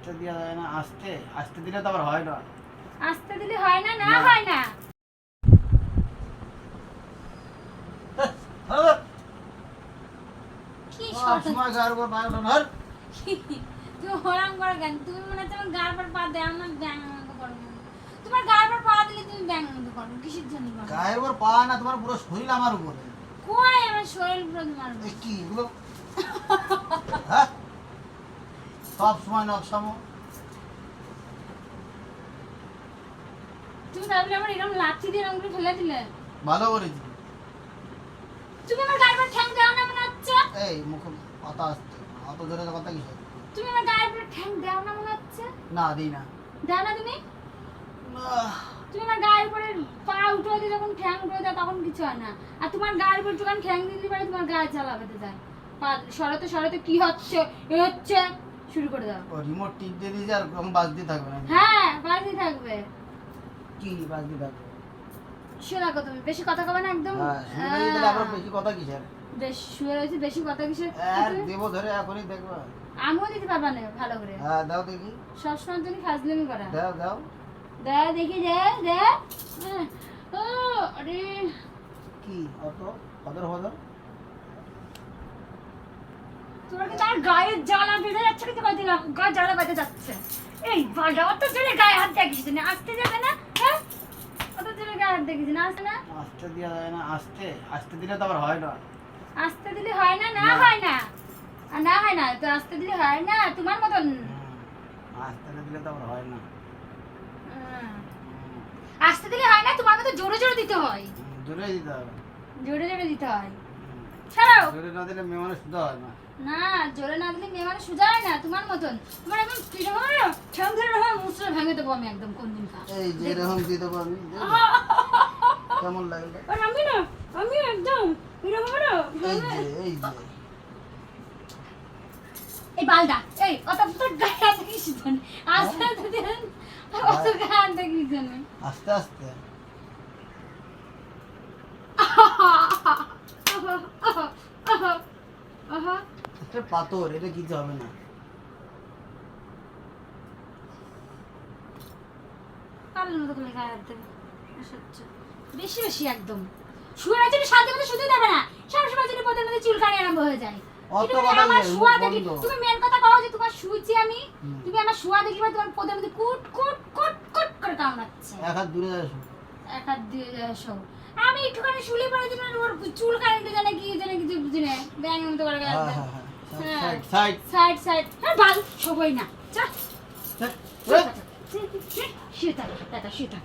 আস্তে দেওয়া যায় না, আস্তে আস্তে দিলে তো আবার হয় না। আস্তে দিলে হয় না, না না। হয় না। কি সময় গায়ের উপর পায়ে ওঠানো হয়। তুমি হরাম করো কেন? তুমি মনে হচ্ছে আমার গার পর পা দেও না, ব্যাং মতো করো। তোমার গার পর পা দিলে তুমি ব্যাং মতো করো, কিসের জন্য করো? গায়ের উপর পা না, তোমার পুরো শরীর আমার উপরে। কই আমার শরীর পুরো তোমার উপর। এই কি এগুলো? হ্যাঁ, সব সময় নকশামো। তুমি তাহলে আমার এরকম লাঠি দিয়ে এরকম করে ফেলে দিলে। ভালো করেছি। তুমি আমার গায়ের পর ঠ্যাং দাও না মনে হচ্ছে। এই মুখ কথা আসছে, অত জোরে কথা কিসের? তুমি আমার গায়ের পর ঠ্যাং দাও না মনে হচ্ছে। না দিই না। দাও না তুমি। তুমি আমার গায়ের উপরে পা উঠে দিয়ে যখন ঠ্যাং উঠে দাও তখন কিছু হয় না। আর তোমার গায়ের উপর যখন ঠ্যাং দিতে পারে তোমার গায়ে জ্বালা বেঁধে যায়। পা সরাতে সরাতে কি হচ্ছে এ হচ্ছে শুরু করে দাও। ও রিমোট টিপ দিয়ে দিয়েছে আর কখন বাজতে থাকবে না। হ্যাঁ বাজে থাকবে। কি বাজতে থাকবে? শুয়ে রাখো তুমি, বেশি কথা কবে না একদম। হ্যাঁ, শুনে দিলে আবার বেশি কথা কিসের? বেশ শুয়ে রয়েছে, বেশি কথা কিসের? আর দেবো ধরে এখনই দেখবা। আমিও দিতে পারবা না ভালো করে। হ্যাঁ দাও দেখি। সবসময় তুমি ফাজলামি করা। দাও দাও। দে দেখি দে দে। ও আরে কি অত হদর হদর? তোমার কি তার গায়ের জ্বালা বেঁধে যাচ্ছে কিন্তু কয়দিন গায়ে জ্বালা বেঁধে যাচ্ছে। এই বাজা অত জোরে গায়ে হাত দেখিস না, আসতে যাবে না? হ্যাঁ অত জোরে গায়ে হাত দেখিস না, আসতে না। আস্তে দেওয়া যায় না, আস্তে আস্তে দিলে তো আবার হয় না। আসতে দিলে হয় না, না না। হয় না। আর না হয় না তো আসতে দিলে হয় না তোমার মতন। আস্তে দিলে তো আবার হয় না। আসতে দিলে হয় না, তোমার মতো জোরে জোরে দিতে হয়। জোরে দিতে হবে। জোরে জোরে দিতে হয়। ছাড়াও। জোরে না দিলে মেয়ে মানুষ শুধু হয় না। না জোরে না দিলে মেয়ে মানুষ সোজা হয় না তোমার মতন। তোমার একদম কিরকম হয় না, ঠ্যাং ধরে হয় মুসলে ভেঙে দেবো আমি একদম কোন দিন কা। এই যে এরকম দিতে পারবি কেমন লাগলো? আর আমি একদম এরকম না। এই যে এই যে এই বালদা এই কত তোর গায়ে হাত দেখিস জানি আস্তে আস্তে দেন কত গায়ে হাত দেখিস জানি। আস্তে আস্তে এটা পাথর, এটা কিছু হবে না। কালের মতো করে গায়ে হাত দেবে সহ্য বেশি বেশি একদম। শুয়ে আছে শান্তি মতো শুতে দেবে না, সবসময় যদি পথের মধ্যে চুলকানি আরম্ভ হয়ে যায়। অত তুমি কথা আমার বলে, শুয়া মুখ দেখি বন্ধ। তুমি মেন কথা কও যে তোমার শুয়েছি আমি। হুম। তুমি আমার শুয়া দেখি তোমার পথের মধ্যে কুট কুট কুট কুট করে কামড়াচ্ছে। এক হাত দূরে যাস। এক হাত দিয়ে এসো। আমি একটুখানি শুলে পড়ে দিলাম ওর চুল কানিতে জানে কি জানে কিছু বুঝি না ব্যাং মতো করে গায়ে হাত দেয়। হ্যাঁ সাইড সাইড সাইড সাইড হ্যাঁ বাল সবই না চা সাইড। শুয়ে থাক টাটা শুয়ে থাক।